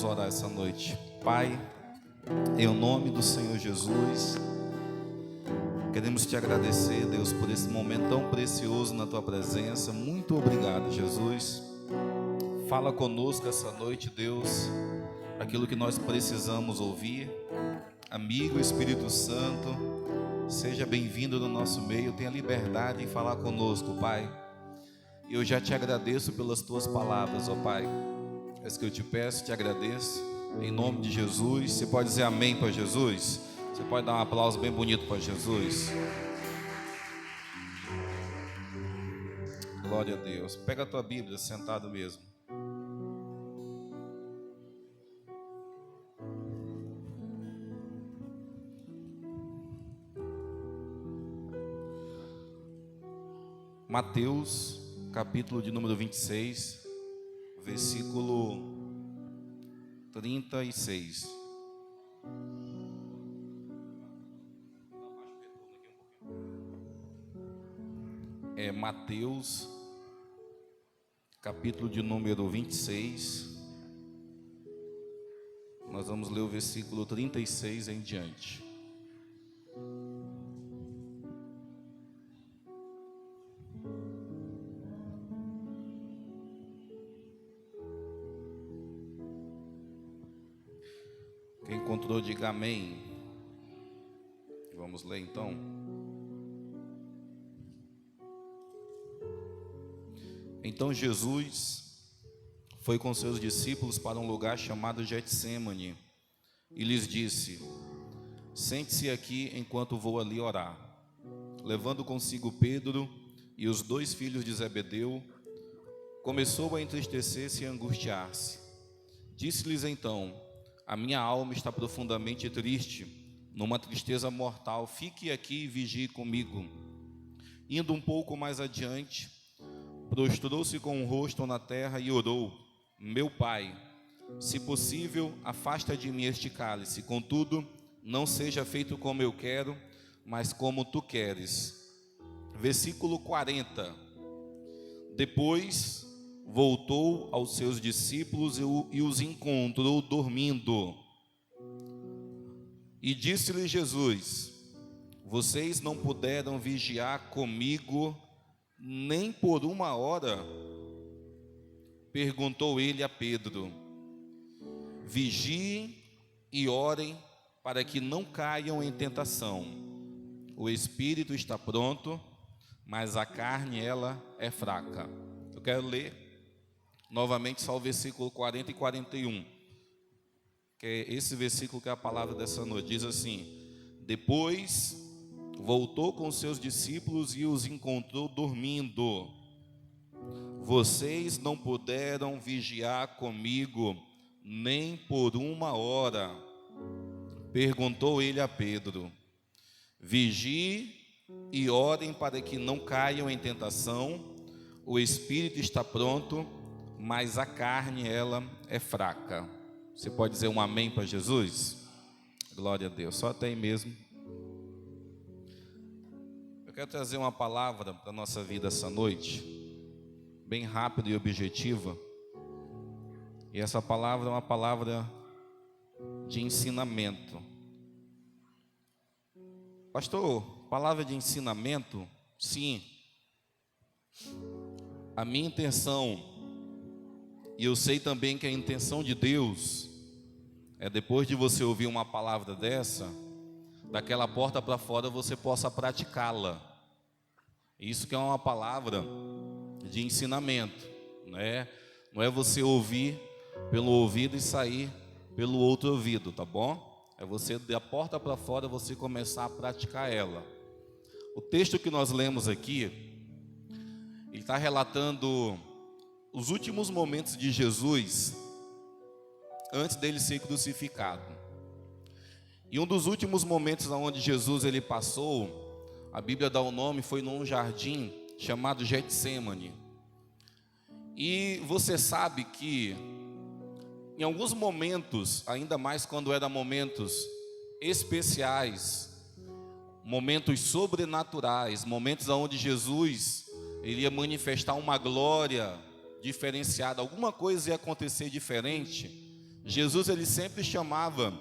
Vamos orar essa noite. Pai, em nome do Senhor Jesus, queremos te agradecer, Deus, por esse momento tão precioso na tua presença. Muito obrigado, Jesus. Fala conosco essa noite, Deus, aquilo que nós precisamos ouvir. Amigo Espírito Santo, seja bem-vindo no nosso meio. Tenha liberdade em falar conosco, Pai. Eu já te agradeço pelas tuas palavras, ó Pai. É isso que eu te peço, te agradeço. Em nome de Jesus. Você pode dizer amém para Jesus? Você pode dar um aplauso bem bonito para Jesus. Glória a Deus. Pega a tua Bíblia, sentado mesmo. Mateus, capítulo de número 26, versículo 36. É Mateus, capítulo de número 26. Nós vamos ler o versículo 36 em diante. Quem encontrou, diga amém. Vamos ler então. Então Jesus foi com seus discípulos para um lugar chamado Getsêmani e lhes disse: sente-se aqui enquanto vou ali orar. Levando consigo Pedro e os dois filhos de Zebedeu, começou a entristecer-se e angustiar-se. Disse-lhes então: a minha alma está profundamente triste, numa tristeza mortal. Fique aqui e vigie comigo. Indo um pouco mais adiante, prostrou-se com o rosto na terra e orou: meu Pai, se possível, afasta de mim este cálice. Contudo, não seja feito como eu quero, mas como tu queres. Versículo 40. Depois voltou aos seus discípulos e os encontrou dormindo. E disse-lhe Jesus: vocês não puderam vigiar comigo nem por uma hora? Perguntou ele a Pedro. Vigiem e orem para que não caiam em tentação. O espírito está pronto, mas a carne, ela é fraca. Eu quero ler novamente só o versículo 40 e 41, que é esse versículo que é a palavra dessa noite. Diz assim: depois voltou com seus discípulos e os encontrou dormindo. Vocês não puderam vigiar comigo nem por uma hora? Perguntou ele a Pedro. Vigiem e orem para que não caiam em tentação. O espírito está pronto, mas a carne, ela é fraca. Você pode dizer um amém para Jesus? Glória a Deus. Só até aí mesmo. Eu quero trazer uma palavra para a nossa vida essa noite, bem rápida e objetiva. E essa palavra é uma palavra de ensinamento. Pastor, palavra de ensinamento? Sim. A minha intenção, e eu sei também que a intenção de Deus, é depois de você ouvir uma palavra dessa, daquela porta para fora você possa praticá-la. Isso que é uma palavra de ensinamento, né? Não é você ouvir pelo ouvido e sair pelo outro ouvido, tá bom? É você, da porta para fora, você começar a praticar ela. O texto que nós lemos aqui, ele está relatando os últimos momentos de Jesus antes dele ser crucificado. E um dos últimos momentos onde Jesus ele passou, a Bíblia dá o nome, foi num jardim chamado Getsêmani. E você sabe que em alguns momentos, ainda mais quando eram momentos especiais, momentos sobrenaturais, momentos onde Jesus iria manifestar uma glória diferenciada, alguma coisa ia acontecer diferente, Jesus ele sempre chamava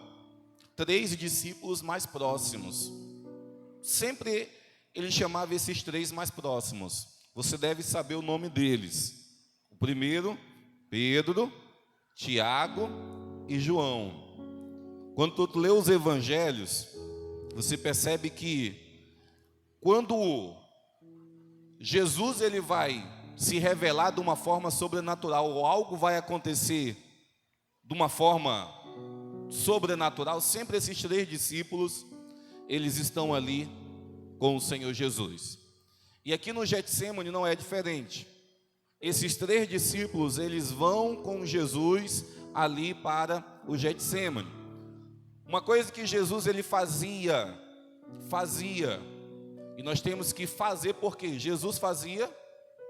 3 discípulos mais próximos. Sempre ele chamava esses 3 mais próximos. Você deve saber o nome deles. O primeiro, Pedro, Tiago e João. Quando tu lê os evangelhos, você percebe que quando Jesus ele vai se revelar de uma forma sobrenatural, ou algo vai acontecer de uma forma sobrenatural, sempre esses 3 discípulos, eles estão ali com o Senhor Jesus. E aqui no Getsêmani não é diferente. Esses 3 discípulos, eles vão com Jesus ali para o Getsêmani. Uma coisa que Jesus ele fazia, e nós temos que fazer porque Jesus fazia,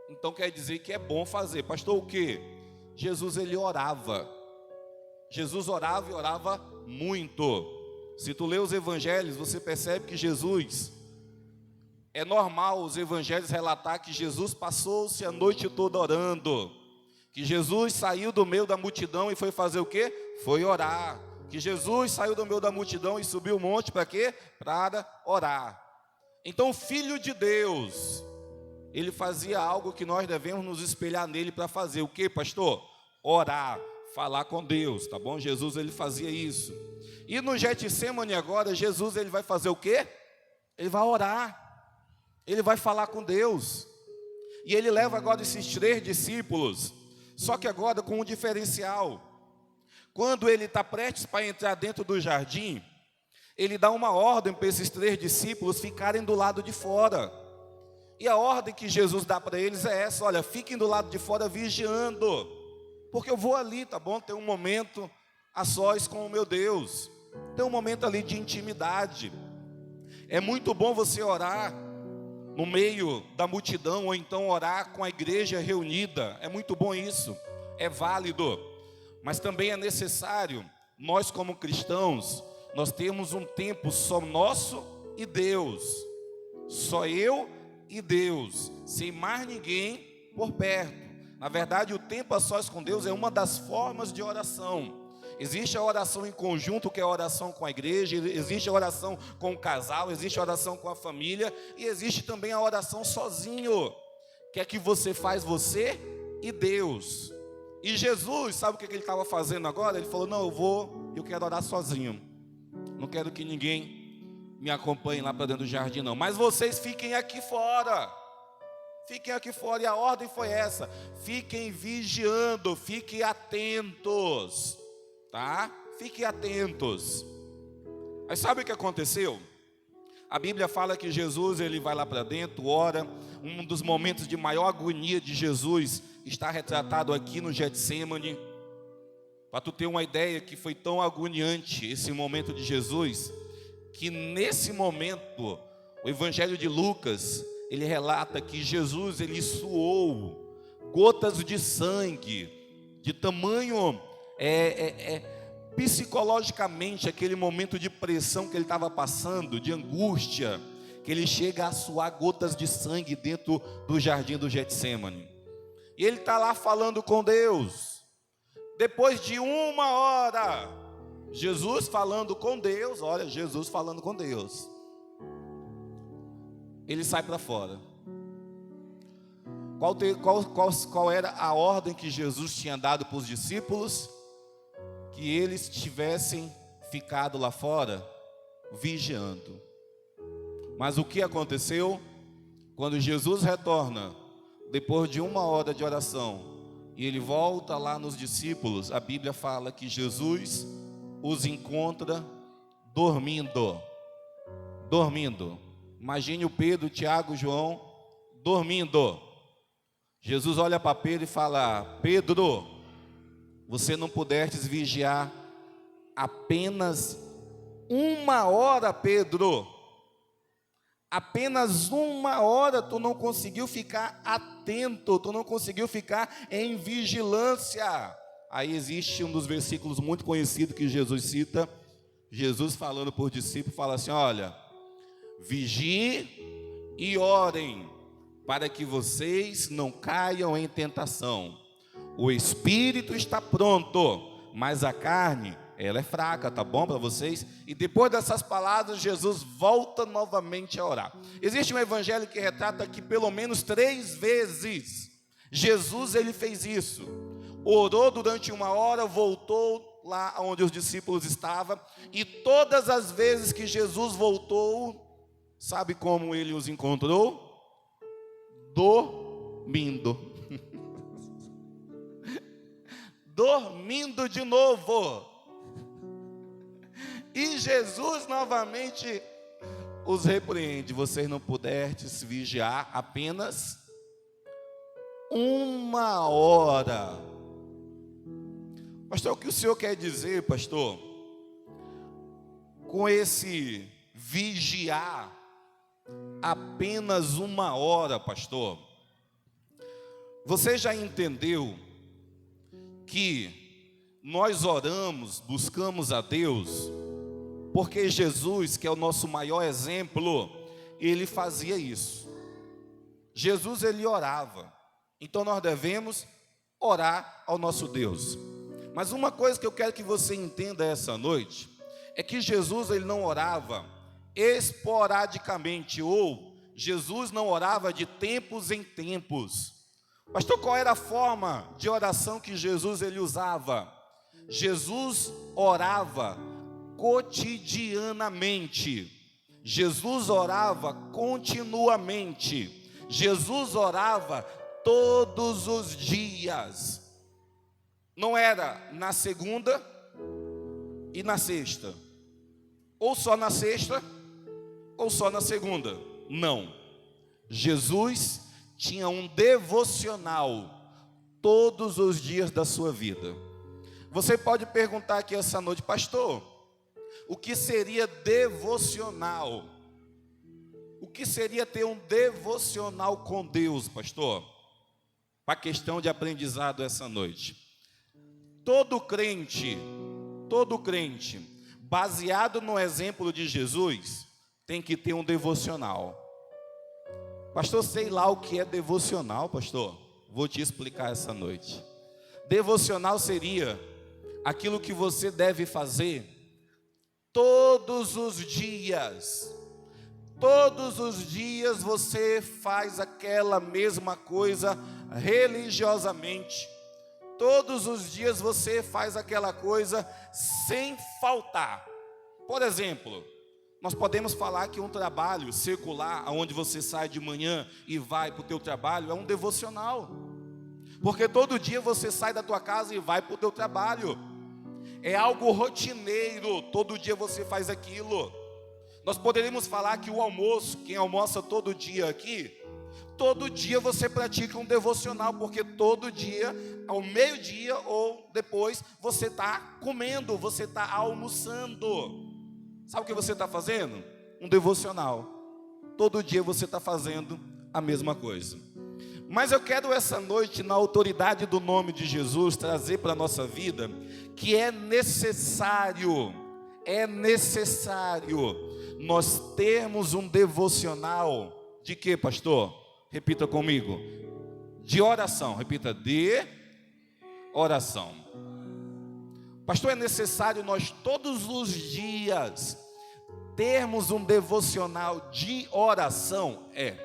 então quer dizer que é bom fazer. Pastor, o quê? Jesus ele orava. Jesus orava e orava muito. Se tu lê os evangelhos, você percebe que Jesus, é normal os evangelhos relatar que Jesus passou-se a noite toda orando, que Jesus saiu do meio da multidão e foi fazer o quê? Foi orar. Que Jesus saiu do meio da multidão e subiu o monte para quê? Para orar. Então o Filho de Deus, ele fazia algo que nós devemos nos espelhar nele para fazer. O quê, pastor? Orar, falar com Deus, tá bom? Jesus ele fazia isso. E no Getsêmani agora, Jesus ele vai fazer o quê? Ele vai orar. Ele vai falar com Deus. E ele leva agora esses 3 discípulos, só que agora com um diferencial. Quando ele está prestes para entrar dentro do jardim, ele dá uma ordem para esses 3 discípulos ficarem do lado de fora. E a ordem que Jesus dá para eles é essa: olha, fiquem do lado de fora vigiando, porque eu vou ali, tá bom? Tem um momento a sós com o meu Deus, tem um momento ali de intimidade. É muito bom você orar no meio da multidão, ou então orar com a igreja reunida. É muito bom isso, é válido. Mas também é necessário, nós como cristãos, nós temos um tempo só nosso e Deus. Só eu e Deus, sem mais ninguém por perto. Na verdade, o tempo a sós com Deus é uma das formas de oração. Existe a oração em conjunto, que é a oração com a igreja, existe a oração com o casal, existe a oração com a família, e existe também a oração sozinho, que é que você faz você e Deus. E Jesus, sabe o que ele estava fazendo agora? Ele falou: não, eu quero orar sozinho, não quero que ninguém me acompanhe lá para dentro do jardim não, mas vocês fiquem aqui fora. Fiquem aqui fora. E a ordem foi essa: fiquem vigiando, fiquem atentos, tá? Fiquem atentos. Aí sabe o que aconteceu? A Bíblia fala que Jesus ele vai lá para dentro, ora. Um dos momentos de maior agonia de Jesus está retratado aqui no Getsêmani. Para tu ter uma ideia que foi tão agoniante esse momento de Jesus, que nesse momento o Evangelho de Lucas ele relata que Jesus ele suou gotas de sangue, de tamanho psicologicamente, aquele momento de pressão que ele estava passando, de angústia, que ele chega a suar gotas de sangue dentro do jardim do Getsêmani. E ele está lá falando com Deus. Depois de 1 hora, Jesus falando com Deus, olha, Jesus falando com Deus, ele sai para fora. Qual era a ordem que Jesus tinha dado para os discípulos? Que eles tivessem ficado lá fora, vigiando. Mas o que aconteceu? Quando Jesus retorna, depois de 1 hora de oração, e ele volta lá nos discípulos, a Bíblia fala que Jesus os encontra dormindo. Imagine o Pedro, Tiago, João dormindo. Jesus olha para Pedro e fala: Pedro, você não pudestes vigiar apenas 1 hora, Pedro. Apenas 1 hora tu não conseguiu ficar atento, tu não conseguiu ficar em vigilância. Aí existe um dos versículos muito conhecidos que Jesus cita. Jesus falando por discípulos, fala assim: olha, vigiem e orem, para que vocês não caiam em tentação. O espírito está pronto, mas a carne, ela é fraca, tá bom para vocês? E depois dessas palavras, Jesus volta novamente a orar. Existe um evangelho que retrata que pelo menos 3 vezes Jesus ele fez isso. Orou durante 1 hora, voltou lá onde os discípulos estavam, e todas as vezes que Jesus voltou, sabe como ele os encontrou? Dormindo. Dormindo de novo. E Jesus novamente os repreende: vocês não puderdes vigiar apenas 1 hora. Pastor, o que o senhor quer dizer, pastor, com esse vigiar apenas 1 hora, pastor? Você já entendeu que nós oramos, buscamos a Deus, porque Jesus, que é o nosso maior exemplo, ele fazia isso. Jesus, ele orava. Então nós devemos orar ao nosso Deus. Mas uma coisa que eu quero que você entenda essa noite é que Jesus ele não orava esporadicamente, ou Jesus não orava de tempos em tempos. Pastor, qual era a forma de oração que Jesus ele usava? Jesus orava cotidianamente. Jesus orava continuamente. Jesus orava todos os dias. Não era na segunda e na sexta, ou só na sexta, ou só na segunda. Não. Jesus tinha um devocional todos os dias da sua vida. Você pode perguntar aqui essa noite: pastor, o que seria devocional? O que seria ter um devocional com Deus, pastor? Para a questão de aprendizado essa noite. Todo crente, baseado no exemplo de Jesus, tem que ter um devocional. Pastor, sei lá o que é devocional, pastor. Vou te explicar essa noite. Devocional seria aquilo que você deve fazer todos os dias. Todos os dias você faz aquela mesma coisa religiosamente. Todos os dias você faz aquela coisa sem faltar. Por exemplo, nós podemos falar que um trabalho secular, onde você sai de manhã e vai para o teu trabalho, é um devocional. Porque todo dia você sai da tua casa e vai para o teu trabalho. É algo rotineiro, todo dia você faz aquilo. Nós poderíamos falar que o almoço, quem almoça todo dia aqui, todo dia você pratica um devocional, porque todo dia, ao meio-dia ou depois, você está comendo, você está almoçando. Sabe o que você está fazendo? Um devocional. Todo dia você está fazendo a mesma coisa. Mas eu quero essa noite, na autoridade do nome de Jesus, trazer para a nossa vida que é necessário nós termos um devocional de quê, pastor? Repita comigo. De oração. Repita, de oração. Pastor, é necessário nós todos os dias termos um devocional de oração? É.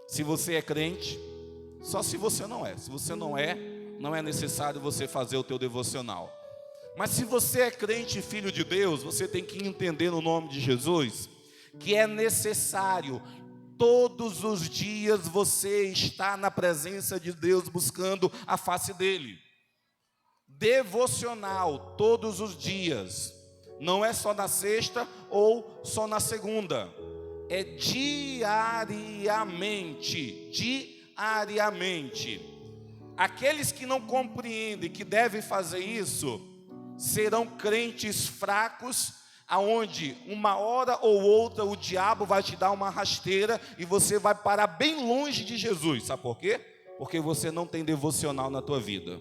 Se você é crente, só se você não é. Se você não é, não é necessário você fazer o teu devocional. Mas se você é crente, filho de Deus, você tem que entender no nome de Jesus que é necessário todos os dias você estar na presença de Deus, buscando a face dele. Devocional todos os dias. Não é só na sexta ou só na segunda. É diariamente. Aqueles que não compreendem que devem fazer isso serão crentes fracos, aonde 1 hora ou outra o diabo vai te dar uma rasteira e você vai parar bem longe de Jesus. Sabe por quê? Porque você não tem devocional na tua vida.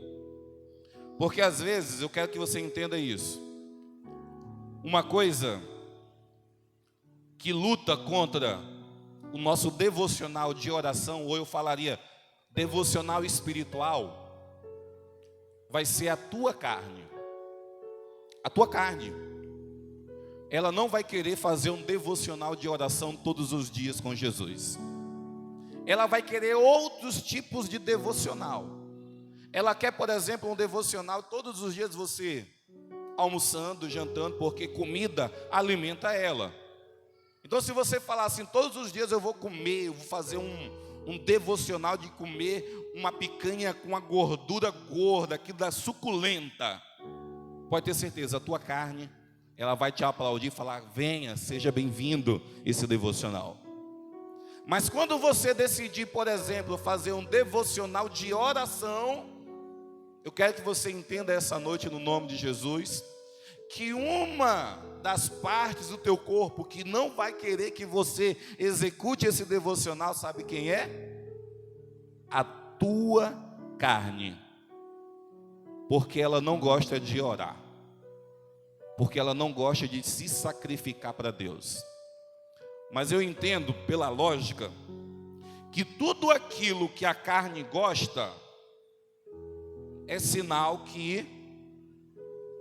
Porque às vezes, eu quero que você entenda isso, uma coisa que luta contra o nosso devocional de oração, ou eu falaria devocional espiritual, vai ser a tua carne. A tua carne, ela não vai querer fazer um devocional de oração todos os dias com Jesus. Ela vai querer outros tipos de devocional. Ela quer, por exemplo, um devocional todos os dias você almoçando, jantando, porque comida alimenta ela. Então, se você falar assim, todos os dias eu vou comer, eu vou fazer um devocional de comer uma picanha com a gordura gorda, aquilo da suculenta, pode ter certeza, a tua carne, ela vai te aplaudir e falar, venha, seja bem-vindo esse devocional. Mas quando você decidir, por exemplo, fazer um devocional de oração, eu quero que você entenda essa noite no nome de Jesus, que uma das partes do teu corpo que não vai querer que você execute esse devocional, sabe quem é? A tua carne. Porque ela não gosta de orar. Porque ela não gosta de se sacrificar para Deus. Mas eu entendo, pela lógica, que tudo aquilo que a carne gosta é sinal que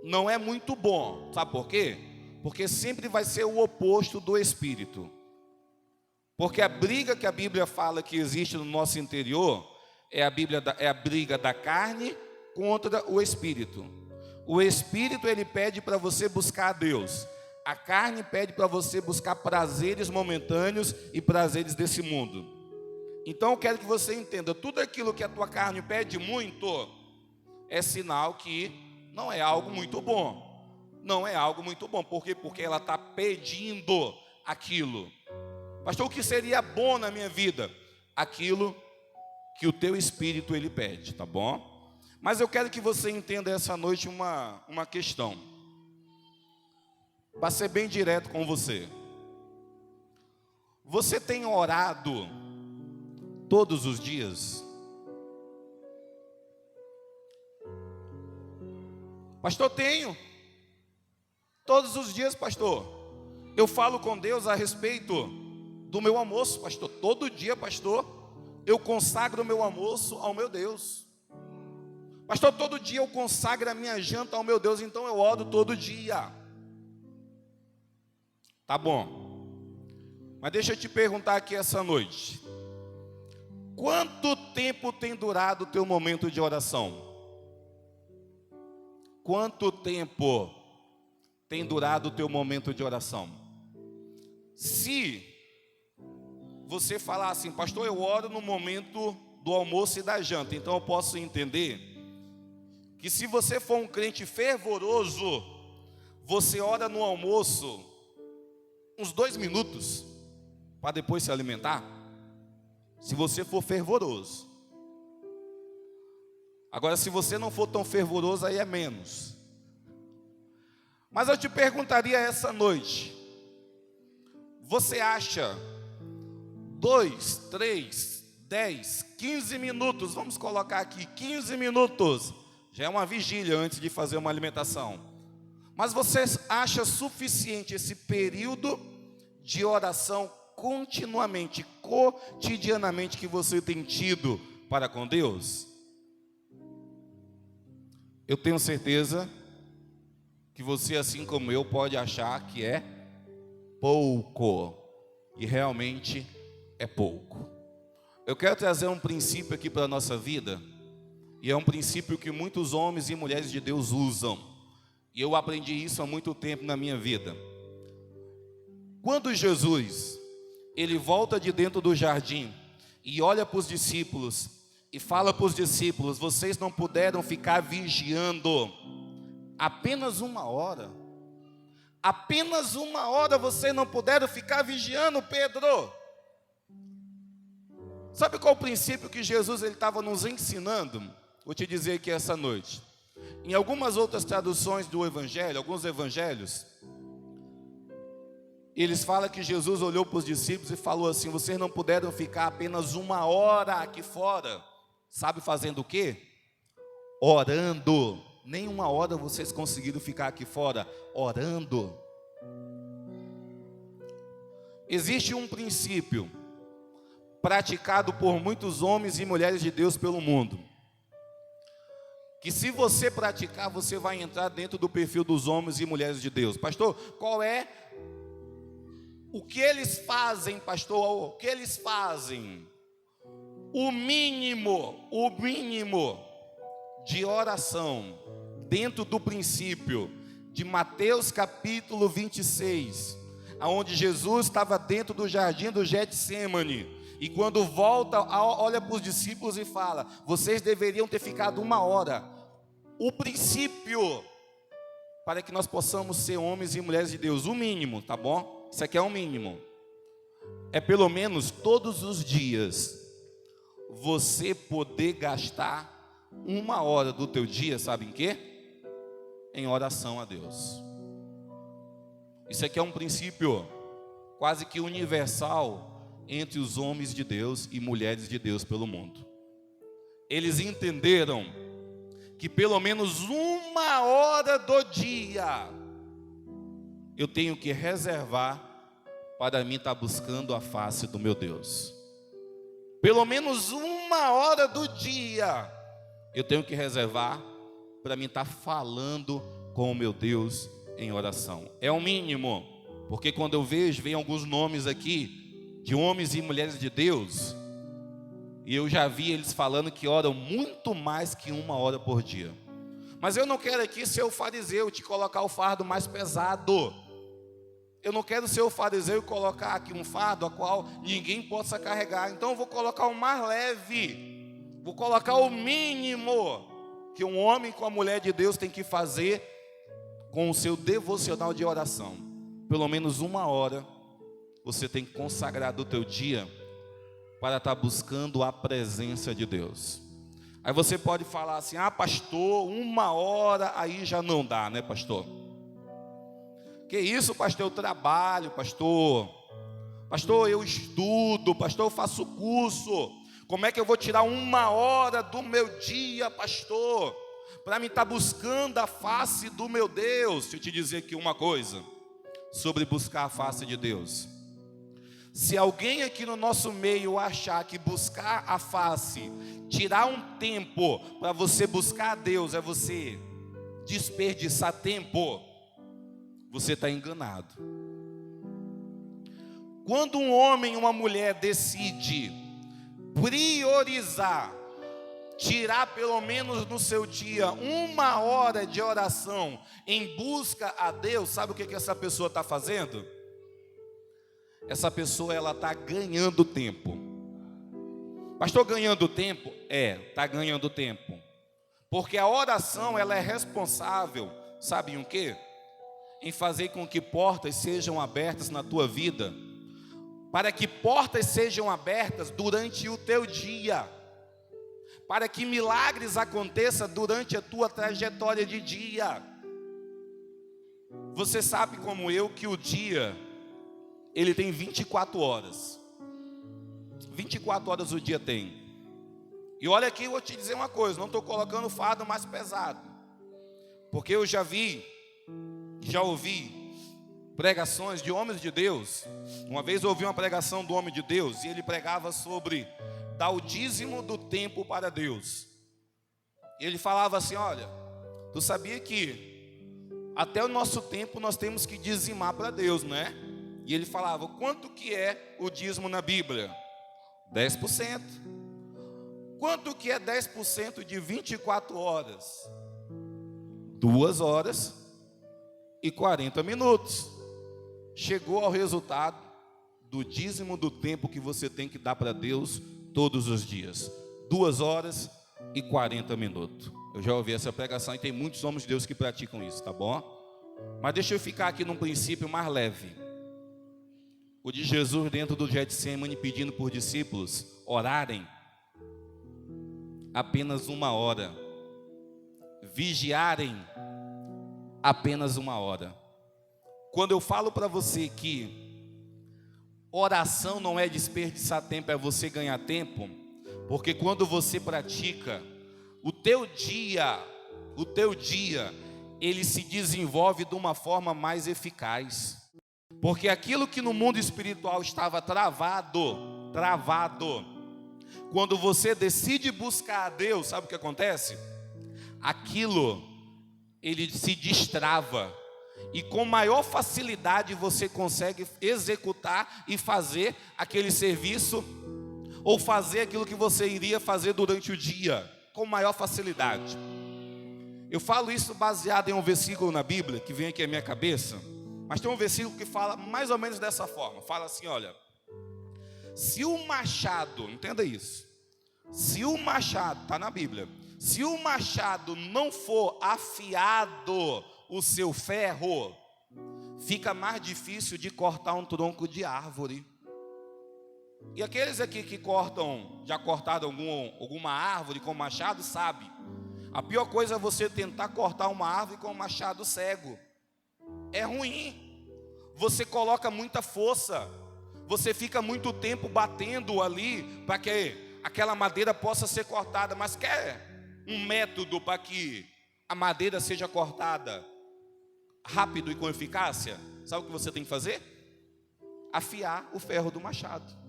não é muito bom. Sabe por quê? Porque sempre vai ser o oposto do espírito. Porque a briga que a Bíblia fala que existe no nosso interior é a briga da carne contra o espírito. O espírito, ele pede para você buscar a Deus. A carne pede para você buscar prazeres momentâneos e prazeres desse mundo. Então eu quero que você entenda, tudo aquilo que a tua carne pede muito é sinal que não é algo muito bom. Não é algo muito bom. Por quê? Porque ela está pedindo aquilo. Pastor, o que seria bom na minha vida? Aquilo que o teu espírito ele pede, tá bom? Mas eu quero que você entenda essa noite uma questão. Para ser bem direto com você. Você tem orado todos os dias? Pastor, tenho. Todos os dias, pastor. Eu falo com Deus a respeito do meu almoço, pastor. Todo dia, pastor, eu consagro o meu almoço ao meu Deus. Pastor, todo dia eu consagro a minha janta ao meu Deus, então eu oro todo dia. Tá bom. Mas deixa eu te perguntar aqui essa noite. Quanto tempo tem durado o teu momento de oração? Quanto tempo tem durado o teu momento de oração? Se você falar assim, pastor, eu oro no momento do almoço e da janta, então eu posso entender que se você for um crente fervoroso, você ora no almoço uns 2 minutos para depois se alimentar. Se você for fervoroso. Agora, se você não for tão fervoroso, aí é menos. Mas eu te perguntaria essa noite: você acha 2, 3, 10, 15 minutos, vamos colocar aqui 15 minutos, já é uma vigília antes de fazer uma alimentação, mas você acha suficiente esse período de oração continuamente, cotidianamente que você tem tido para com Deus? Eu tenho certeza que você, assim como eu, pode achar que é pouco, e realmente é pouco. Eu quero trazer um princípio aqui para a nossa vida, e é um princípio que muitos homens e mulheres de Deus usam, e eu aprendi isso há muito tempo na minha vida. Quando Jesus, ele volta de dentro do jardim, e olha para os discípulos, e fala para os discípulos, vocês não puderam ficar vigiando apenas 1 hora. Apenas 1 hora vocês não puderam ficar vigiando, Pedro. Sabe qual o princípio que Jesus estava nos ensinando? Vou te dizer aqui essa noite. Em algumas outras traduções do Evangelho, alguns evangelhos, eles falam que Jesus olhou para os discípulos e falou assim, vocês não puderam ficar apenas 1 hora aqui fora. Sabe fazendo o quê? Orando. Nem 1 hora vocês conseguiram ficar aqui fora, orando. Existe um princípio praticado por muitos homens e mulheres de Deus pelo mundo. que se você praticar, você vai entrar dentro do perfil dos homens e mulheres de Deus. Pastor, qual é o que eles fazem, pastor? O que eles fazem? O mínimo de oração, dentro do princípio de Mateus capítulo 26, aonde Jesus estava dentro do jardim do Getsêmani, e quando volta, olha para os discípulos e fala: vocês deveriam ter ficado 1 hora. O princípio para que nós possamos ser homens e mulheres de Deus, o mínimo, tá bom? Isso aqui é o mínimo. É pelo menos todos os dias você poder gastar 1 hora do teu dia, sabe em quê? Em oração a Deus. Isso aqui é um princípio quase que universal entre os homens de Deus e mulheres de Deus pelo mundo. Eles entenderam que pelo menos 1 hora do dia eu tenho que reservar para mim estar buscando a face do meu Deus. Pelo menos 1 hora do dia eu tenho que reservar para mim estar falando com o meu Deus em oração. É o mínimo, porque quando eu vem alguns nomes aqui de homens e mulheres de Deus, e eu já vi eles falando que oram muito mais que 1 hora por dia. Mas eu não quero aqui ser o fariseu, te colocar o fardo mais pesado. Eu não quero ser o fariseu e colocar aqui um fardo a qual ninguém possa carregar. Então eu vou colocar o mais leve, vou colocar o mínimo que um homem com a mulher de Deus tem que fazer com o seu devocional de oração. Pelo menos 1 hora você tem que consagrar do teu dia para estar buscando a presença de Deus. Aí você pode falar assim: ah, pastor, 1 hora aí já não dá, né, pastor? Que isso, pastor? Eu trabalho, pastor. Pastor, eu estudo, pastor, eu faço curso. Como é que eu vou tirar 1 hora do meu dia, pastor, para me estar buscando a face do meu Deus? Deixa eu te dizer aqui uma coisa sobre buscar a face de Deus. Se alguém aqui no nosso meio achar que buscar a face, tirar um tempo para você buscar a Deus, é você desperdiçar tempo, você está enganado. Quando um homem e uma mulher decide priorizar, tirar pelo menos no seu dia 1 hora de oração em busca a Deus, sabe o que essa pessoa está fazendo? Essa pessoa, ela está ganhando tempo. Pastor, ganhando tempo? Está ganhando tempo. Porque a oração, ela é responsável, sabe em quê? Em fazer com que portas sejam abertas na tua vida. Para que portas sejam abertas durante o teu dia. Para que milagres aconteçam durante a tua trajetória de dia. Você sabe como eu que o dia, ele tem 24 horas. 24 horas o dia tem. E olha aqui, eu vou te dizer uma coisa, não estou colocando o fardo mais pesado. Porque eu já ouvi pregações de homens de Deus. Uma vez eu ouvi uma pregação do homem de Deus, e ele pregava sobre dar o dízimo do tempo para Deus. Ele falava assim: olha, tu sabia que até o nosso tempo nós temos que dizimar para Deus, não é? E ele falava: quanto que é o dízimo na Bíblia? 10%. Quanto que é 10% de 24 horas? 2 horas e 40 minutos. Chegou ao resultado do dízimo do tempo que você tem que dar para Deus todos os dias. 2 horas e 40 minutos. Eu já ouvi essa pregação e tem muitos homens de Deus que praticam isso, tá bom? Mas deixa eu ficar aqui num princípio mais leve. O de Jesus dentro do Getsêmani pedindo por discípulos orarem apenas 1 hora, vigiarem apenas 1 hora. Quando eu falo para você que oração não é desperdiçar tempo, é você ganhar tempo, porque quando você pratica, o teu dia, ele se desenvolve de uma forma mais eficaz. Porque aquilo que no mundo espiritual estava travado, quando você decide buscar a Deus, sabe o que acontece? aquilo ele se destrava e com maior facilidade você consegue executar e fazer aquele serviço ou fazer aquilo que você iria fazer durante o dia com maior facilidade. Eu falo isso baseado em um versículo na Bíblia que vem aqui à minha cabeça, mas tem um versículo que fala mais ou menos dessa forma. Fala assim, olha: se o machado, entenda isso, se o machado, está na Bíblia, se o machado não for afiado o seu ferro, fica mais difícil de cortar um tronco de árvore. E aqueles aqui que já cortaram alguma árvore com machado, sabe, a pior coisa é você tentar cortar uma árvore com um machado cego. É ruim, você coloca muita força, você fica muito tempo batendo ali para que aquela madeira possa ser cortada. Mas quer um método para que a madeira seja cortada rápido e com eficácia? Sabe o que você tem que fazer? Afiar o ferro do machado.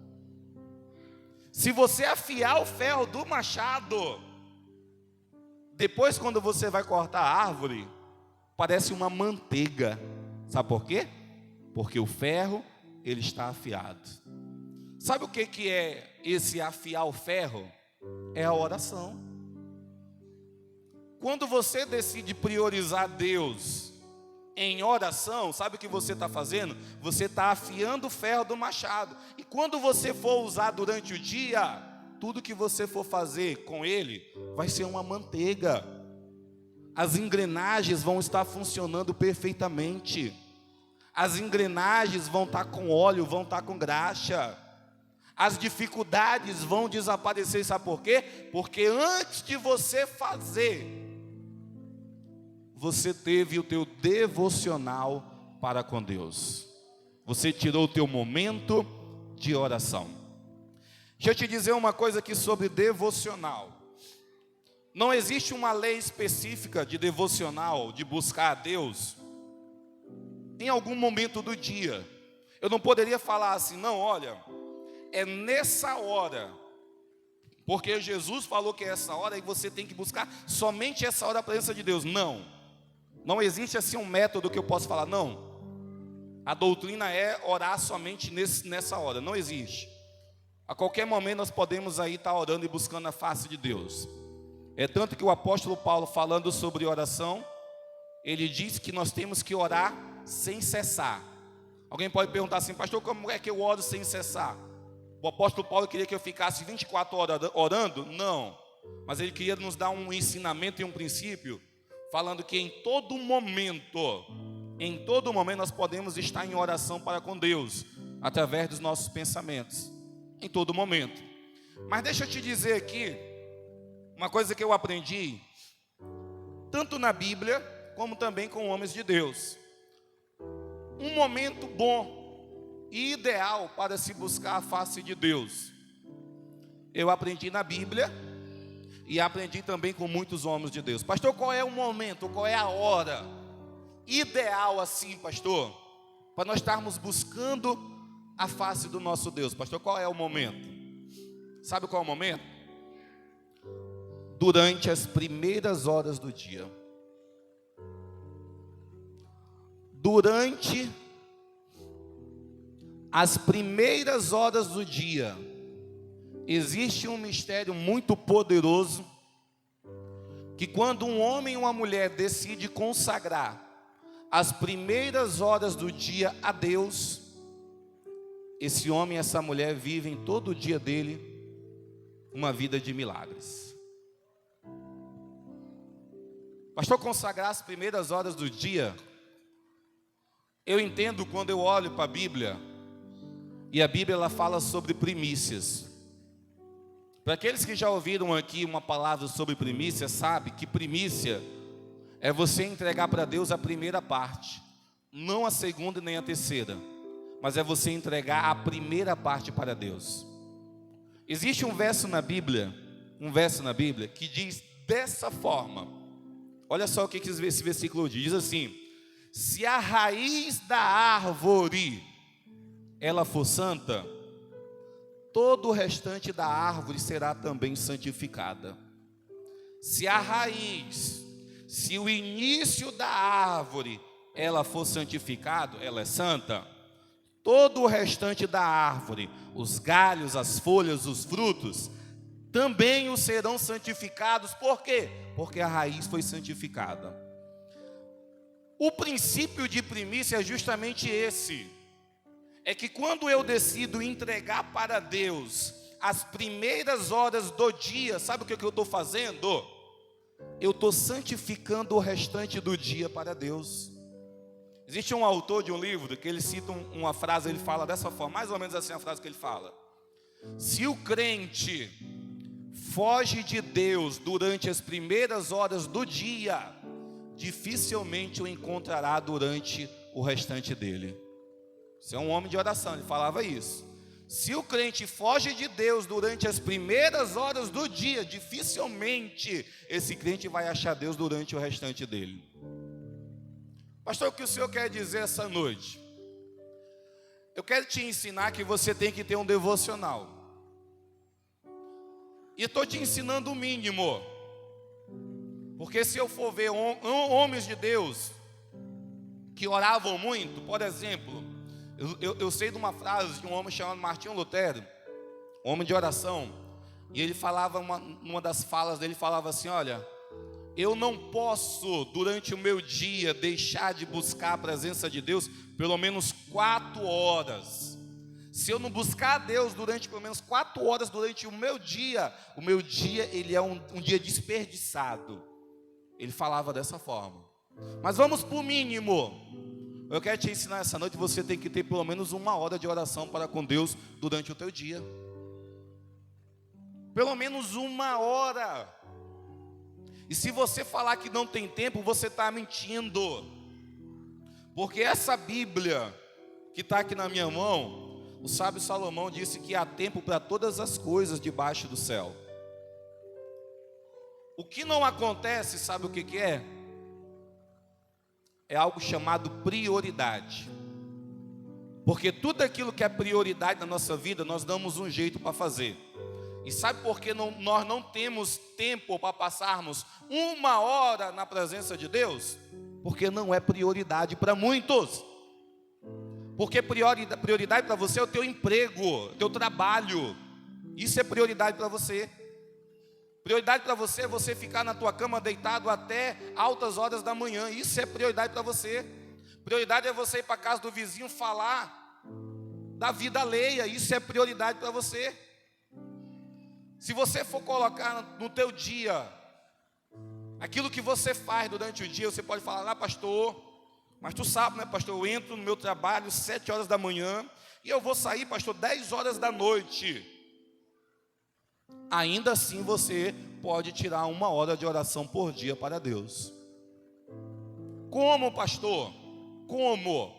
Se você afiar o ferro do machado, depois quando você vai cortar a árvore, parece uma manteiga. Sabe por quê? Porque o ferro, ele está afiado. Sabe o que é esse afiar o ferro? É a oração. Quando você decide priorizar Deus em oração, sabe o que você está fazendo? Você está afiando o ferro do machado. E quando você for usar durante o dia, tudo que você for fazer com ele vai ser uma manteiga. As engrenagens vão estar funcionando perfeitamente. As engrenagens vão estar com óleo, vão estar com graxa. As dificuldades vão desaparecer. Sabe por quê? Porque antes de você fazer, você teve o teu devocional para com Deus. Você tirou o teu momento de oração. Deixa eu te dizer uma coisa aqui sobre devocional. Não existe uma lei específica de devocional, de buscar a Deus em algum momento do dia. Eu não poderia falar assim, não, olha, é nessa hora, porque Jesus falou que é essa hora e você tem que buscar somente essa hora a presença de Deus. Não existe assim um método que eu possa falar, não, a doutrina é orar somente nessa hora. Não existe. A qualquer momento nós podemos aí estar orando e buscando a face de Deus. É tanto que o apóstolo Paulo, falando sobre oração, ele diz que nós temos que orar sem cessar. Alguém pode perguntar assim, pastor, como é que eu oro sem cessar? O apóstolo Paulo queria que eu ficasse 24 horas orando? Não, mas ele queria nos dar um ensinamento e um princípio, falando que em todo momento nós podemos estar em oração para com Deus, através dos nossos pensamentos, em todo momento. Mas deixa eu te dizer aqui, uma coisa que eu aprendi, tanto na Bíblia, como também com homens de Deus. Um momento bom e ideal para se buscar a face de Deus, eu aprendi na Bíblia e aprendi também com muitos homens de Deus. Pastor, qual é o momento, qual é a hora ideal assim, pastor, para nós estarmos buscando a face do nosso Deus? Pastor, qual é o momento? Sabe qual é o momento? Durante as primeiras horas do dia. Durante as primeiras horas do dia, existe um mistério muito poderoso, que quando um homem e uma mulher decidem consagrar as primeiras horas do dia a Deus, esse homem e essa mulher vivem todo o dia dele uma vida de milagres. Pastor, consagrar as primeiras horas do dia, eu entendo quando eu olho para a Bíblia, e a Bíblia ela fala sobre primícias. Para aqueles que já ouviram aqui uma palavra sobre primícia, sabe que primícia é você entregar para Deus a primeira parte, não a segunda nem a terceira, mas é você entregar a primeira parte para Deus. Existe um verso na Bíblia que diz dessa forma. Olha só o que esse versículo diz assim: se a raiz da árvore ela for santa, todo o restante da árvore será também santificada. Se a raiz se o início da árvore ela for santificado, ela é santa, todo o restante da árvore, os galhos, as folhas, os frutos, também os serão santificados. Por quê? Porque a raiz foi santificada. O princípio de primícia é justamente esse. É que quando eu decido entregar para Deus as primeiras horas do dia, sabe o que eu estou fazendo? Eu estou santificando o restante do dia para Deus. Existe um autor de um livro que ele cita uma frase, ele fala dessa forma, mais ou menos assim a frase que ele fala: se o crente foge de Deus durante as primeiras horas do dia, dificilmente o encontrará durante o restante dele. Você é um homem de oração, ele falava isso. Se o crente foge de Deus durante as primeiras horas do dia, dificilmente esse crente vai achar Deus durante o restante dele. Pastor, o que o senhor quer dizer essa noite? Eu quero te ensinar que você tem que ter um devocional. E estou te ensinando o mínimo. Porque se eu for ver homens de Deus que oravam muito, por exemplo, eu sei de uma frase de um homem chamado Martinho Lutero, homem de oração, e ele falava, numa das falas dele, falava assim: olha, eu não posso durante o meu dia deixar de buscar a presença de Deus pelo menos 4 horas. Se eu não buscar a Deus durante pelo menos 4 horas durante o meu dia ele é um dia desperdiçado. Ele falava dessa forma. Mas vamos para o mínimo. Eu quero te ensinar essa noite, você tem que ter pelo menos 1 hora de oração para com Deus durante o teu dia. Pelo menos 1 hora. E se você falar que não tem tempo, você está mentindo. Porque essa Bíblia que está aqui na minha mão, o sábio Salomão disse que há tempo para todas as coisas debaixo do céu. O que não acontece, sabe o que é? É algo chamado prioridade. Porque tudo aquilo que é prioridade na nossa vida, nós damos um jeito para fazer. E sabe por que nós não temos tempo para passarmos 1 hora na presença de Deus? Porque não é prioridade para muitos. Porque prioridade para você é o teu emprego, o teu trabalho. Isso é prioridade para você. Prioridade para você é você ficar na tua cama deitado até altas horas da manhã. Isso é prioridade para você. Prioridade é você ir para a casa do vizinho falar da vida alheia. Isso é prioridade para você. Se você for colocar no teu dia aquilo que você faz durante o dia, você pode falar: pastor, mas tu sabe, né, pastor, eu entro no meu trabalho 7 horas da manhã e eu vou sair, pastor, 10 horas da noite. Ainda assim você pode tirar 1 hora de oração por dia para Deus. Como, pastor? Como?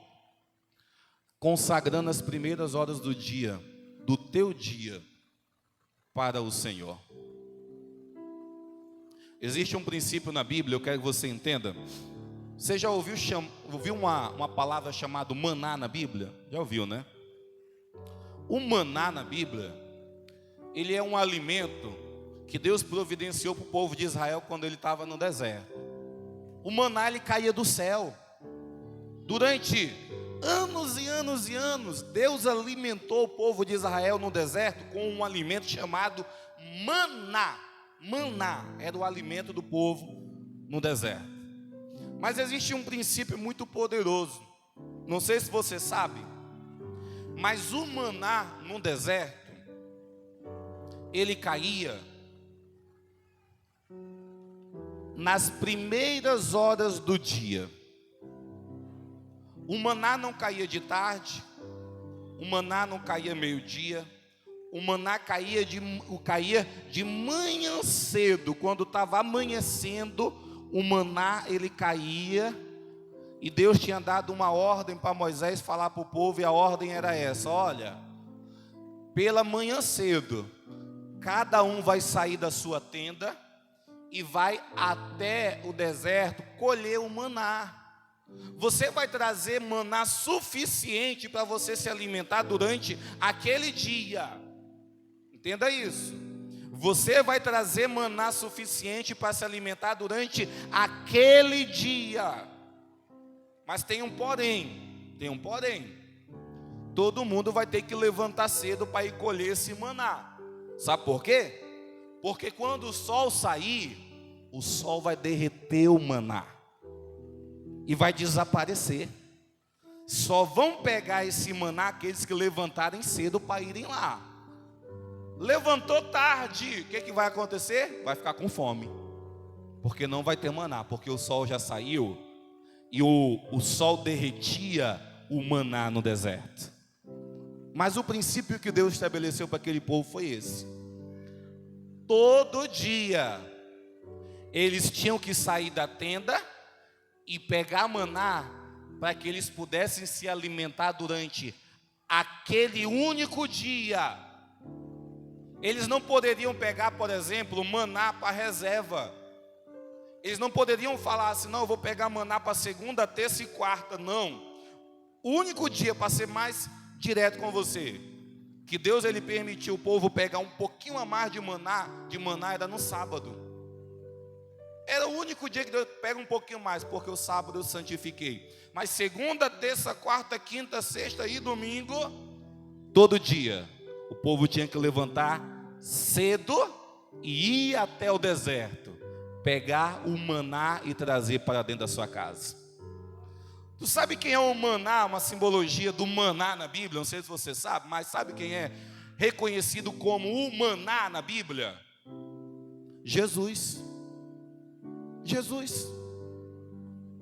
Consagrando as primeiras horas do dia, do teu dia, para o Senhor. Existe um princípio na Bíblia, eu quero que você entenda. Você já ouviu uma palavra chamada maná na Bíblia? Já ouviu, né? O maná na Bíblia, ele é um alimento que Deus providenciou para o povo de Israel quando ele estava no deserto. O maná, ele caía do céu. Durante anos e anos e anos, Deus alimentou o povo de Israel no deserto com um alimento chamado maná. Maná era o alimento do povo no deserto. Mas existe um princípio muito poderoso. Não sei se você sabe, mas o maná no deserto, ele caía nas primeiras horas do dia. O maná não caía de tarde, o maná não caía meio-dia, o maná caía de manhã cedo. Quando estava amanhecendo, o maná ele caía, e Deus tinha dado uma ordem para Moisés falar para o povo, e a ordem era essa: olha, pela manhã cedo, cada um vai sair da sua tenda e vai até o deserto colher o maná. Você vai trazer maná suficiente para você se alimentar durante aquele dia. Entenda isso. Você vai trazer maná suficiente para se alimentar durante aquele dia. Mas tem um porém. Todo mundo vai ter que levantar cedo para ir colher esse maná. Sabe por quê? Porque quando o sol sair, o sol vai derreter o maná e vai desaparecer. Só vão pegar esse maná aqueles que levantarem cedo para irem lá. Levantou tarde, o que vai acontecer? Vai ficar com fome, porque não vai ter maná, porque o sol já saiu e o sol derretia o maná no deserto. Mas o princípio que Deus estabeleceu para aquele povo foi esse: todo dia eles tinham que sair da tenda e pegar maná para que eles pudessem se alimentar durante aquele único dia. Eles não poderiam pegar, por exemplo, maná para reserva. Eles não poderiam falar assim: não, eu vou pegar maná para segunda, terça e quarta. Não. O único dia, para ser mais direto com você, que Deus ele permitiu o povo pegar um pouquinho a mais de maná era no sábado. Era o único dia que Deus pega um pouquinho mais, porque o sábado eu santifiquei. Mas segunda, terça, quarta, quinta, sexta e domingo, todo dia, o povo tinha que levantar cedo e ir até o deserto, pegar o maná e trazer para dentro da sua casa. Tu sabe quem é o maná, uma simbologia do maná na Bíblia? Não sei se você sabe, mas sabe quem é reconhecido como o maná na Bíblia? Jesus. Jesus.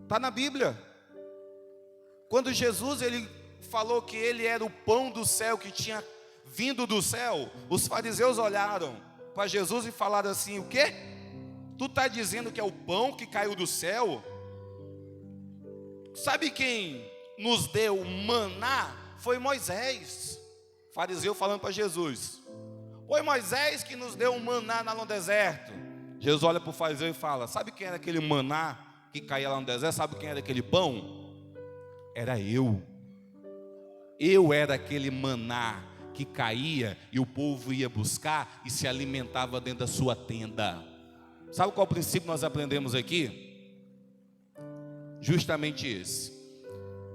Está na Bíblia. Quando Jesus ele falou que ele era o pão do céu que tinha vindo do céu, os fariseus olharam para Jesus e falaram assim: o quê? Tu está dizendo que é o pão que caiu do céu? Sabe quem nos deu maná? Foi Moisés. Fariseu falando para Jesus: foi Moisés que nos deu um maná lá no deserto. Jesus olha para o fariseu e fala: sabe quem era aquele maná que caía lá no deserto? Sabe quem era aquele pão? Era eu. Eu era aquele maná que caía e o povo ia buscar e se alimentava dentro da sua tenda. Sabe qual princípio nós aprendemos aqui? Justamente esse: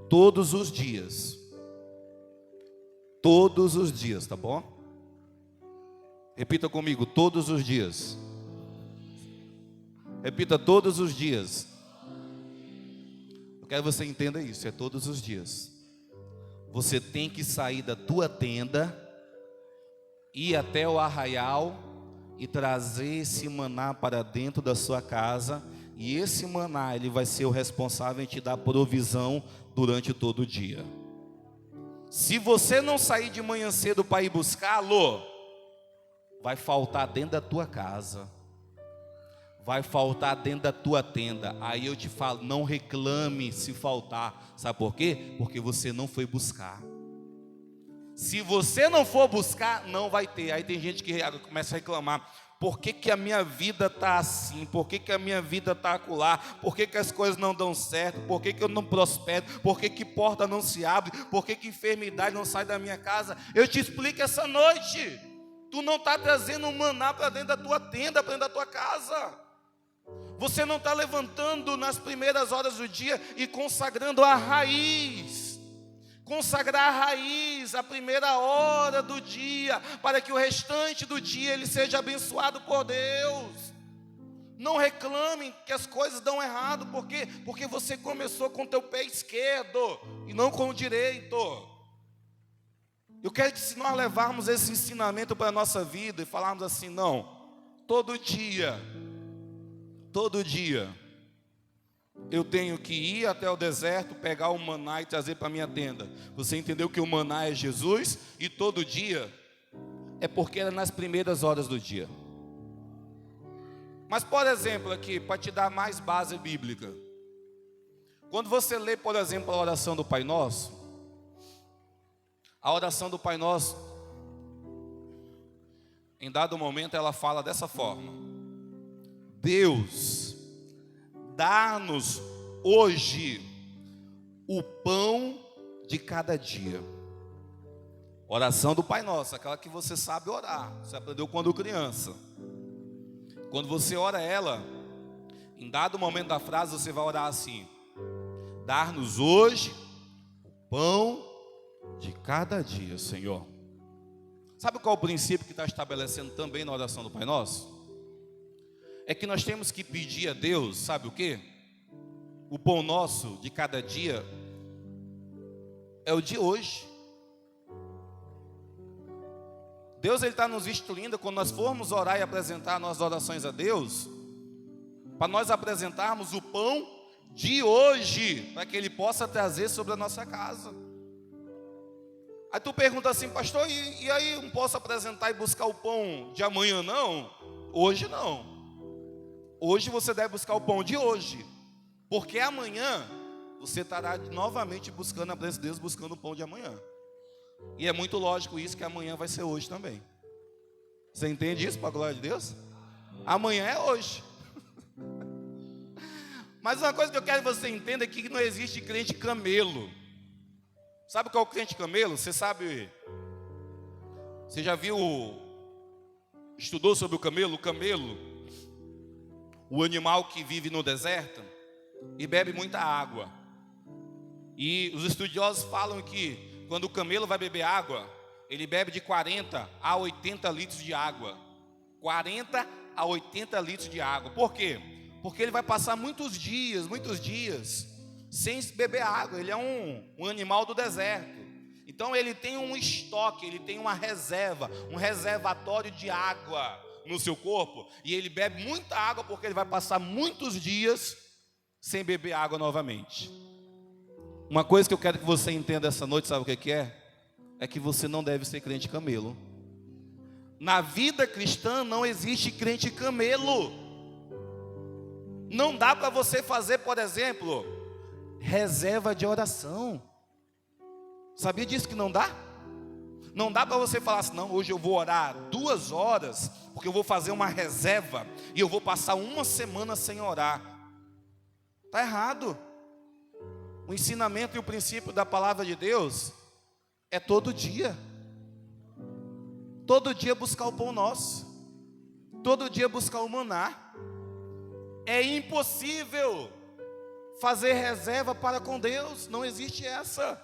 todos os dias, tá bom? Repita comigo: todos os dias. Repita: todos os dias. Eu quero que você entenda isso, é todos os dias. Você tem que sair da tua tenda, ir até o arraial e trazer esse maná para dentro da sua casa. E esse maná, ele vai ser o responsável em te dar provisão durante todo o dia. Se você não sair de manhã cedo para ir buscá-lo, vai faltar dentro da tua casa, vai faltar dentro da tua tenda. Aí eu te falo, não reclame se faltar. Sabe por quê? Porque você não foi buscar. Se você não for buscar, não vai ter. Aí tem gente que começa a reclamar: por que a minha vida está assim? Por que a minha vida está acolá? Por que as coisas não dão certo? Por que eu não prospero? Por que porta não se abre? Por que enfermidade não sai da minha casa? Eu te explico essa noite: tu não está trazendo um maná para dentro da tua tenda, para dentro da tua casa. Você não está levantando nas primeiras horas do dia e consagrando a raiz. Consagrar a raiz, a primeira hora do dia, para que o restante do dia ele seja abençoado por Deus. Não reclame que as coisas dão errado, porque você começou com o teu pé esquerdo e não com o direito. Eu quero que, se nós levarmos esse ensinamento para a nossa vida e falarmos assim: não, todo dia eu tenho que ir até o deserto, pegar o maná e trazer para a minha tenda. Você entendeu que o maná é Jesus? E todo dia é porque era nas primeiras horas do dia. Mas, por exemplo, aqui, para te dar mais base bíblica, quando você lê, por exemplo, a oração do Pai Nosso, a oração do Pai Nosso, em dado momento, ela fala dessa forma: Deus, dá-nos hoje o pão de cada dia. Oração do Pai Nosso, aquela que você sabe orar. Você aprendeu quando criança. Quando você ora ela, em dado momento da frase você vai orar assim: dar-nos hoje o pão de cada dia, Senhor. Sabe qual é o princípio que está estabelecendo também na oração do Pai Nosso? É que nós temos que pedir a Deus, sabe o quê? O pão nosso de cada dia é o de hoje. Deus está nos instruindo, quando nós formos orar e apresentar nossas orações a Deus, para nós apresentarmos o pão de hoje, para que Ele possa trazer sobre a nossa casa. Aí tu pergunta assim: pastor, e aí eu não posso apresentar e buscar o pão de amanhã não? Hoje não. Hoje você deve buscar o pão de hoje, porque amanhã você estará novamente buscando a presença de Deus, buscando o pão de amanhã. E é muito lógico isso, que amanhã vai ser hoje também. Você entende isso, para a glória de Deus? Amanhã é hoje. Mas uma coisa que eu quero que você entenda é que não existe crente camelo. Sabe qual é o crente camelo? Você sabe? Você já viu, estudou sobre o camelo? O camelo, o animal que vive no deserto e bebe muita água. E os estudiosos falam que quando o camelo vai beber água, ele bebe de 40 a 80 litros de água. 40 a 80 litros de água. Por quê? Porque ele vai passar muitos dias sem beber água. Ele é um animal do deserto. Então ele tem um estoque, ele tem uma reserva, um reservatório de água no seu corpo. E ele bebe muita água porque ele vai passar muitos dias sem beber água novamente. Uma coisa que eu quero que você entenda essa noite, sabe o que é? É que você não deve ser crente camelo. Na vida cristã não existe crente camelo. Não dá para você fazer, por exemplo, reserva de oração. Sabia disso que não dá? Não dá para você falar assim: não, hoje eu vou orar 2 horas, porque eu vou fazer uma reserva e eu vou passar uma semana sem orar. Está errado. O ensinamento e o princípio da palavra de Deus é todo dia. Todo dia buscar o pão nosso. Todo dia buscar o maná. É impossível fazer reserva para com Deus. Não existe essa.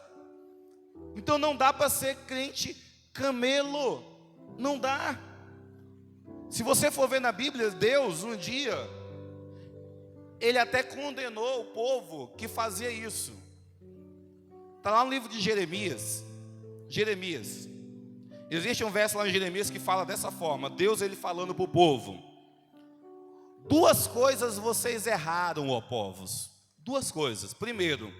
Então não dá para ser crente camelo. Não dá. Se você for ver na Bíblia, Deus um dia, Ele até condenou o povo que fazia isso. Está lá no livro de Jeremias. Existe um verso lá em Jeremias que fala dessa forma. Deus, Ele falando para o povo: 2 coisas vocês erraram, ó povos. 2 coisas. Primeiro,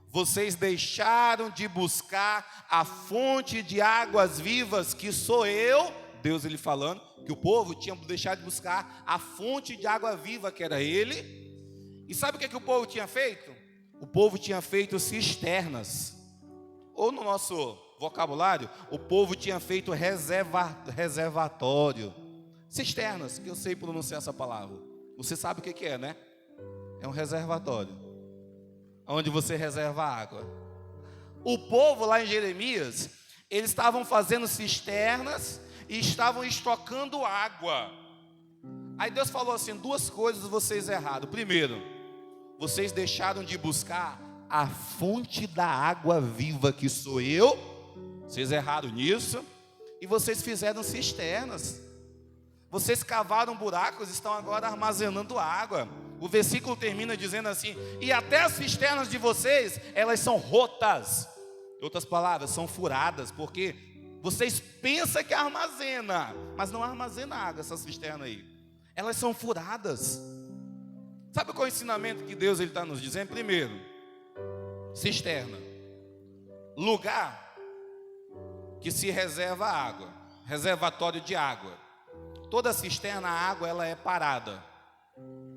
vocês deixaram de buscar a fonte de águas vivas, que sou eu. Deus, Ele falando que o povo tinha deixado de buscar a fonte de água viva, que era Ele. E sabe o que o povo tinha feito? O povo tinha feito cisternas. Ou no nosso vocabulário, o povo tinha feito reservatório. Cisternas, que eu sei pronunciar essa palavra. Você sabe o que é, né? É um reservatório, onde você reserva água. O povo lá em Jeremias, eles estavam fazendo cisternas e estavam estocando água. Aí Deus falou assim: 2 coisas vocês erraram. Primeiro, vocês deixaram de buscar a fonte da água viva, que sou eu. Vocês erraram nisso. E vocês fizeram cisternas. Vocês cavaram buracos, estão agora armazenando água. O versículo termina dizendo assim: e até as cisternas de vocês, elas são rotas. Em outras palavras, são furadas, porque vocês pensam que armazena, mas não armazena água, essa cisterna aí. Elas são furadas. Sabe qual é o ensinamento que Deus está nos dizendo? Primeiro, cisterna, lugar que se reserva água, reservatório de água. Toda cisterna, a água, ela é parada.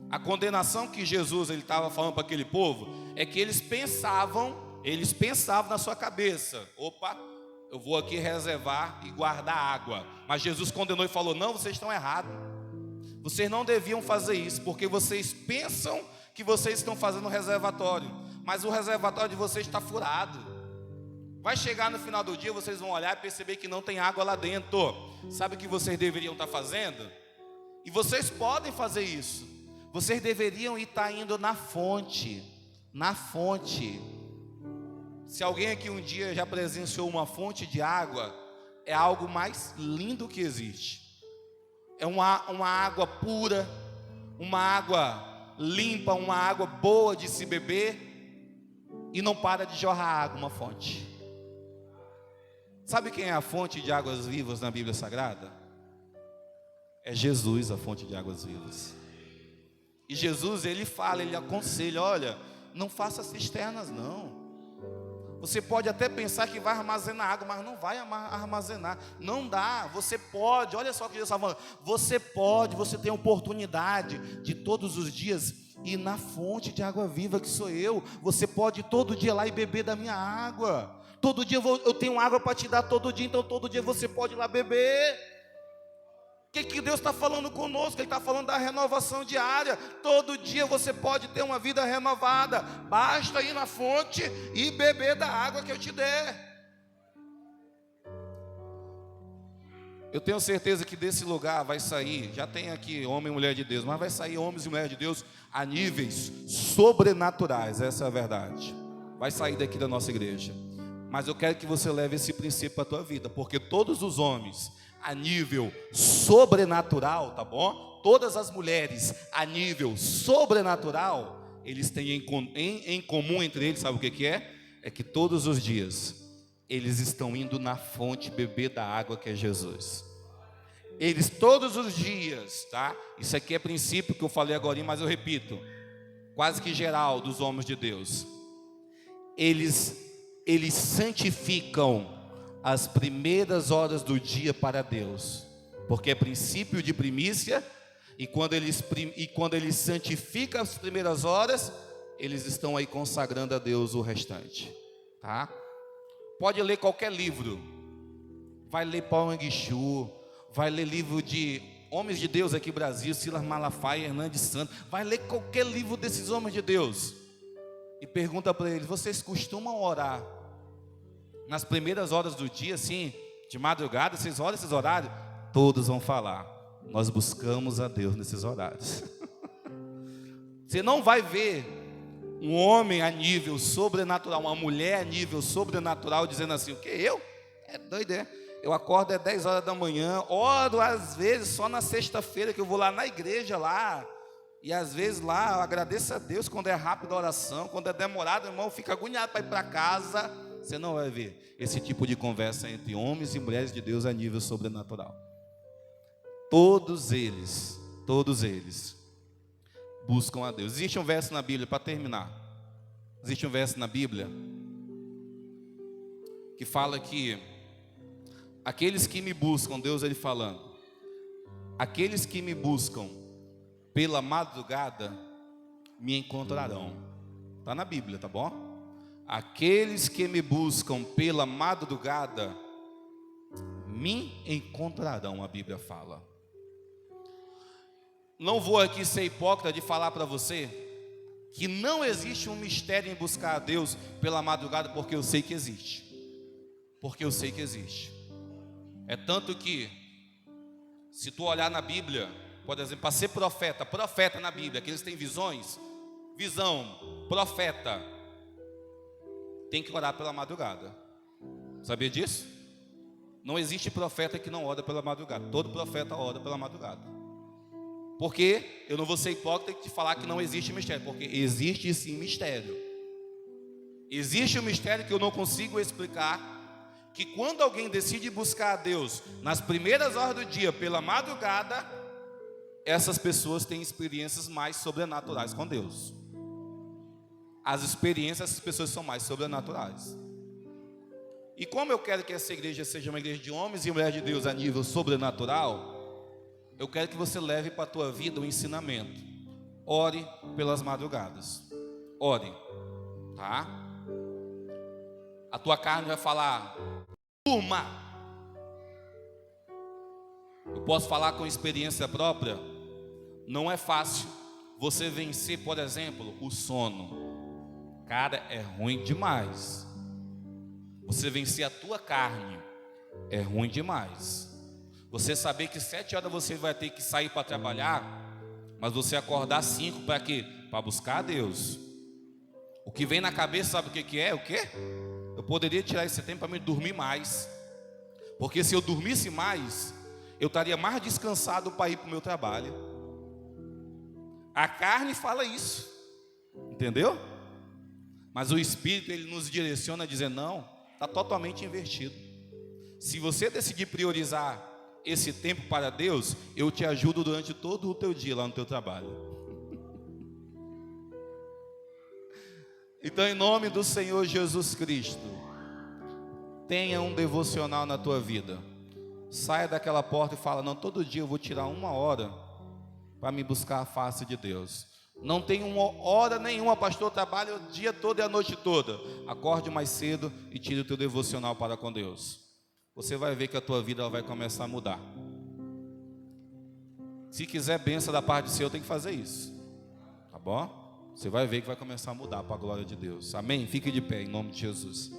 A condenação que Jesus estava falando para aquele povo é que eles pensavam na sua cabeça: opa, eu vou aqui reservar e guardar água. Mas Jesus condenou e falou: não, vocês estão errados. Vocês não deviam fazer isso, porque vocês pensam que vocês estão fazendo um reservatório, mas o reservatório de vocês está furado. Vai chegar no final do dia, vocês vão olhar e perceber que não tem água lá dentro. Sabe o que vocês deveriam estar fazendo? E vocês podem fazer isso. Vocês deveriam estar indo na fonte. Na fonte. Se alguém aqui um dia já presenciou uma fonte de água, é algo mais lindo que existe. É uma água pura, uma água limpa, uma água boa de se beber. E não para de jorrar água, uma fonte. Sabe quem é a fonte de águas vivas na Bíblia Sagrada? É Jesus, a fonte de águas vivas. E Jesus, ele fala, ele aconselha, olha, não faça cisternas não. Você pode até pensar que vai armazenar água, mas não vai armazenar. Não dá, você pode, olha só o que Jesus está falando. Você pode, você tem a oportunidade de todos os dias ir na fonte de água viva que sou eu. Você pode todo dia ir lá e beber da minha água. Todo dia eu tenho água para te dar todo dia, então todo dia você pode ir lá beber. O que Deus está falando conosco? Ele está falando da renovação diária. Todo dia você pode ter uma vida renovada. Basta ir na fonte e beber da água que eu te der. Eu tenho certeza que desse lugar vai sair, já tem aqui homem e mulher de Deus, mas vai sair homens e mulheres de Deus a níveis sobrenaturais, essa é a verdade. Vai sair daqui da nossa igreja. Mas eu quero que você leve esse princípio para a tua vida, porque todos os homens a nível sobrenatural, tá bom? Todas as mulheres a nível sobrenatural, eles têm em comum entre eles, sabe o que é? É que todos os dias eles estão indo na fonte beber da água que é Jesus. Eles todos os dias, tá? Isso aqui é princípio que eu falei agora, mas eu repito, quase que geral dos homens de Deus. Eles santificam as primeiras horas do dia para Deus, porque é princípio de primícia, e quando eles santificam as primeiras horas, eles estão aí consagrando a Deus o restante, tá? Pode ler qualquer livro, vai ler Paulo Anguichu, vai ler livro de homens de Deus aqui no Brasil, Silas Malafaia, Hernandes Santos, vai ler qualquer livro desses homens de Deus, e pergunta para eles, vocês costumam orar nas primeiras horas do dia, assim, de madrugada, vocês oram esses horários? Todos vão falar, nós buscamos a Deus nesses horários. Você não vai ver um homem a nível sobrenatural, uma mulher a nível sobrenatural, dizendo assim, o que? Eu? É doido, é? Eu acordo às 10 horas da manhã, oro às vezes só na sexta-feira, que eu vou lá na igreja lá, e às vezes lá eu agradeço a Deus quando é rápida a oração, quando é demorado, irmão, fica agoniado para ir para casa. Você não vai ver esse tipo de conversa entre homens e mulheres de Deus a nível sobrenatural. Todos eles buscam a Deus. Existe um verso na Bíblia, para terminar, existe um verso na Bíblia que fala que aqueles que me buscam, Deus ele falando, aqueles que me buscam pela madrugada me encontrarão. Está na Bíblia, tá bom? Aqueles que me buscam pela madrugada me encontrarão, a Bíblia fala. Não vou aqui ser hipócrita de falar para você que não existe um mistério em buscar a Deus pela madrugada, porque eu sei que existe. Porque eu sei que existe. É tanto que, se tu olhar na Bíblia, por exemplo, para ser profeta na Bíblia, que eles têm visões, profeta, tem que orar pela madrugada. Sabia disso? Não existe profeta que não ora pela madrugada. Todo profeta ora pela madrugada. Porque eu não vou ser hipócrita de falar que não existe mistério, porque existe sim mistério. Existe um mistério que eu não consigo explicar, que quando alguém decide buscar a Deus nas primeiras horas do dia, pela madrugada, essas pessoas têm experiências mais sobrenaturais com Deus. As experiências dessas pessoas são mais sobrenaturais. E como eu quero que essa igreja seja uma igreja de homens e mulheres de Deus a nível sobrenatural, eu quero que você leve para a tua vida o ensinamento. Ore pelas madrugadas. Ore, tá? A tua carne vai falar, durma. Eu posso falar com experiência própria. Não é fácil você vencer, por exemplo, o sono. Cara, é ruim demais. você vencer a tua carne, é ruim demais. Você saber que 7 horas você vai ter que sair para trabalhar, mas você acordar 5 para quê? Para buscar a Deus. O que vem na cabeça, sabe o que é? O quê? Eu poderia tirar esse tempo para me dormir mais. Porque se eu dormisse mais, eu estaria mais descansado para ir para o meu trabalho. A carne fala isso, entendeu? Mas o Espírito, ele nos direciona a dizer, não, está totalmente invertido. Se você decidir priorizar esse tempo para Deus, eu te ajudo durante todo o teu dia lá no teu trabalho. Então, em nome do Senhor Jesus Cristo, tenha um devocional na tua vida. Saia daquela porta e fala, não, todo dia eu vou tirar 1 hora para me buscar a face de Deus. Não tem 1 hora nenhuma, pastor, trabalha o dia todo e a noite toda. Acorde mais cedo e tire o teu devocional para com Deus. Você vai ver que a tua vida ela vai começar a mudar. Se quiser bênção da parte do Senhor, tem que fazer isso. Tá bom? Você vai ver que vai começar a mudar para a glória de Deus. Amém? Fique de pé em nome de Jesus.